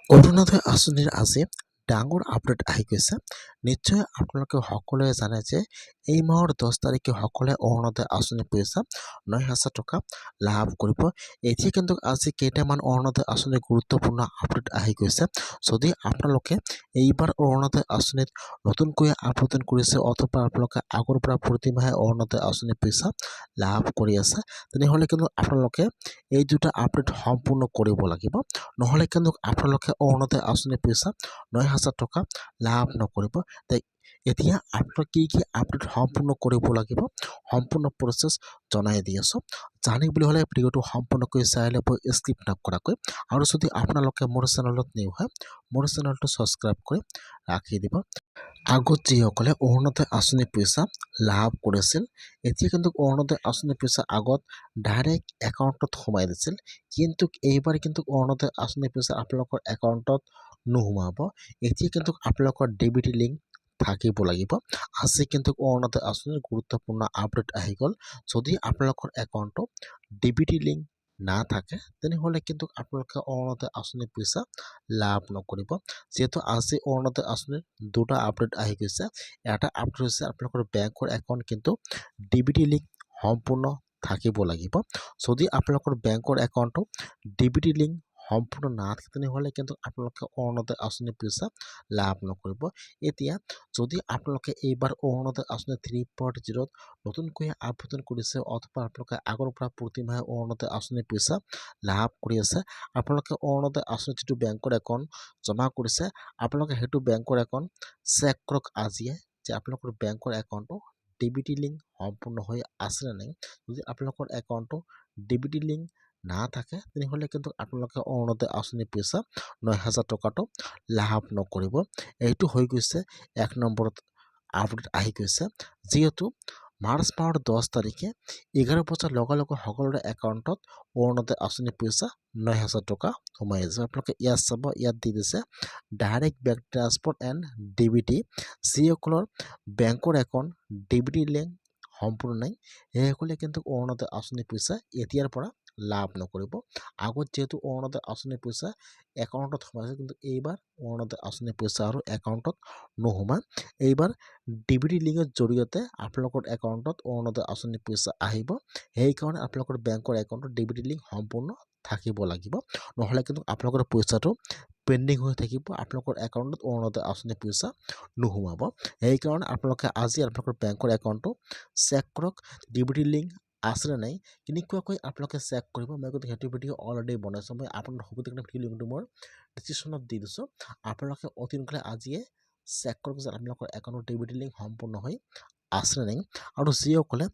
অৰুণোদয় আঁচনিৰ আজি ডাঙৰ আপডেট আহি গৈছে। নিশ্চয় আপোনালোকে সকলোৱে জানে যে এই মাহৰ 10 তাৰিখে সকলোৱে অৰুণোদয় আঁচনি পইচা 9,000 টকা লাভ কৰিব। এতিয়া কিন্তু আজি কেইটামান অৰুণোদয় আঁচনিৰ গুৰুত্বপূৰ্ণ আপডেট আহি গৈছে। যদি আপোনালোকে এইবাৰ অৰুণোদয় আঁচনিত নতুনকৈ আবেদন কৰিছে অথবা আপোনালোকে আগৰ পৰা প্ৰতিমাহে অৰুণোদয় আঁচনি পইচা লাভ কৰি আছে, তেনেহ'লে কিন্তু আপোনালোকে এই দুটা আপডেট সম্পূৰ্ণ কৰিব লাগিব। নহ'লে কিন্তু আপোনালোকে অৰুণোদয় আঁচনি পইচা 9,000 টকা লাভ নকৰিব। তাই এতিয়া আপোনালোকে কি আপডেট সম্পূৰ্ণ কৰিব লাগিব সম্পূৰ্ণ প্ৰচেছ জনাই দি আছোঁ। জানিবলৈ হ'লে ভিডিঅ'টো সম্পূৰ্ণকৈ চাই ল'ব স্কিপ নকৰাকৈ। আৰু যদি আপোনালোকে মোৰ চেনেলত নিউ হয়, মোৰ চেনেলটো ছাবস্ক্ৰাইব কৰি ৰাখি দিব। আগত যিসকলে অৰুণোদয় আঁচনি পইচা লাভ কৰিছিল, এতিয়া কিন্তু অৰুণোদয় আঁচনি পইচা আগত ডাইৰেক্ট একাউণ্টত সোমাই দিছিল, কিন্তু এইবাৰ কিন্তু অৰুণোদয় আঁচনি পইচা আপোনালোকৰ একাউণ্টত নোসোমাব। এতিয়া কিন্তু আপোনালোকৰ DBT লিংক থাকিব লাগিব। আজি কিন্তু অৰুণোদয় আঁচনিৰ গুৰুত্বপূৰ্ণ আপডেট আহি গ'ল। যদি আপোনালোকৰ একাউণ্টত DBT লিংক নাথাকে, তেনেহ'লে কিন্তু আপোনালোকে অৰুণোদয় আঁচনি পইচা লাভ নকৰিব। যিহেতু আজি অৰুণোদয় আঁচনিৰ দুটা আপডেট আহি গৈছে। এটা আপডেট হৈছে আপোনালোকৰ বেংকৰ একাউণ্ট কিন্তু DBT লিংক সম্পূৰ্ণ থাকিব লাগিব। যদি আপোনালোকৰ বেংকৰ একাউণ্টত DBT লিংক সম্পূৰ্ণ নাথাকে, তেনেহ'লে কিন্তু আপোনালোকে অৰুণোদয় আঁচনি পইচা লাভ নকৰিব। এতিয়া যদি আপোনালোকে এইবাৰ অৰুণোদয় আঁচনি 3.0 নতুনকৈ আবেদন কৰিছে অথবা আপোনালোকে আগৰ পৰা প্ৰতিমাহে অৰুণোদয় আঁচনি পইচা লাভ কৰি আছে, আপোনালোকে অৰুণোদয় আঁচনিত যিটো বেংকৰ একাউণ্ট জমা কৰিছে, আপোনালোকে সেইটো বেংকৰ একাউণ্ট চেক কৰক আজিয়ে যে আপোনালোকৰ বেংকৰ একাউণ্টটো DBT লিংক সম্পূৰ্ণ হৈ আছে নে নাই। যদি আপোনালোকৰ একাউণ্টটো DBT লিংক নাথাকে, তেনেহ'লে কিন্তু আপোনালোকে অৰুণোদয় আঁচনি পইচা 9,000 টকাটো লাভ নকৰিব। এইটো হৈ গৈছে 1 নম্বৰত আপডেট আহি গৈছে। যিহেতু মাৰ্চ মাহৰ 10 তাৰিখে 11 বজাৰ লগে লগে সকলোৰে একাউণ্টত অৰুণোদয় আঁচনি পইচা 9,000 টকা সোমাই আছে। আপোনালোকে ইয়াত চাব, ইয়াত দি দিছে direct bank transfer and DBT। যিসকলৰ বেংকৰ একাউণ্ট DBT লিংক সম্পূৰ্ণ নাই, সেইসকলে কিন্তু অৰুণোদয় আঁচনি পইচা এতিয়াৰ পৰা লাভ নকৰিব। আগত যিহেতু অৰুণোদয় আঁচনি পইচা একাউণ্টত সোমাইছে, কিন্তু এইবাৰ অৰুণোদয় আঁচনি পইচা আৰু একাউণ্টত নোসোমায়। এইবাৰ DBT লিংকৰ জৰিয়তে আপোনালোকৰ একাউণ্টত অৰুণোদয় আঁচনি পইচা আহিব। সেইকাৰণে আপোনালোকৰ বেংকৰ একাউণ্টত DBT লিংক সম্পূৰ্ণ থাকিব লাগিব। নহ'লে কিন্তু আপোনালোকৰ পইচাটো পেণ্ডিং হৈ থাকিব, আপোনালোকৰ একাউণ্টত অৰুণোদয় আঁচনি পইচা নোসোমাব। সেইকাৰণে আপোনালোকে আজি আপোনালোকৰ বেংকৰ একাউণ্টটো চেক কৰক DBT লিংক আছে নে নাই। কেনেকুৱাকৈ আপোনালোকে চেক কৰিব, মই কিন্তু সেইটো ভিডিঅ' অলৰেডি বনাইছোঁ। মই আপোনাৰ সুবিধাজনক ভিডিঅ' লিংকটো মই ডিছক্ৰিপশ্যনত দি দিছোঁ। আপোনালোকে অতি সোনকালে আজিয়ে চেক কৰক যে আপোনালোকৰ একাউণ্টৰ DBT লিংক সম্পূৰ্ণ হৈ আছে নে নাই। আৰু যিসকলে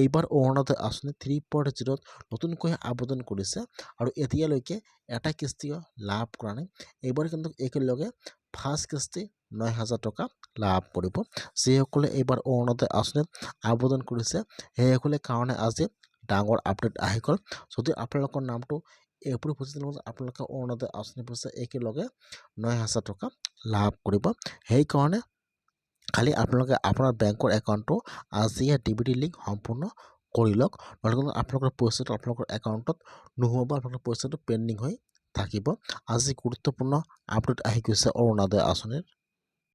এইবাৰ অৰুণোদয় আঁচনি 3.0 নতুনকৈ আবেদন কৰিছে আৰু এতিয়ালৈকে এটা কিস্তিও লাভ কৰা নাই, এইবাৰ কিন্তু একেলগে ফাৰ্ষ্ট কিস্তি 9,000 টকা লাভ কৰিব। যিসকলে এইবাৰ অৰুণোদয় আঁচনিত আবেদন কৰিছে, সেইসকলে কাৰণে আজি ডাঙৰ আপডেট আহি গ'ল। যদি আপোনালোকৰ নামটো এপ্ৰুভ হৈছে, তেনেহ'লে আপোনালোকে অৰুণোদয় আঁচনি পইচা একেলগে 9,000 টকা লাভ কৰিব। সেইকাৰণে খালি আপোনালোকে আপোনাৰ বেংকৰ একাউণ্টটো আজিয়ে DBT লিংক সম্পূৰ্ণ কৰি লওক। নহ'লে কিন্তু আপোনালোকৰ পইচাটো আপোনালোকৰ একাউণ্টত নোসোমাব, আপোনালোকৰ পইচাটো পেণ্ডিং হৈ থাকিব। আজি গুৰুত্বপূৰ্ণ আপডেট আহি গৈছে অৰুণোদয় আঁচনিৰ।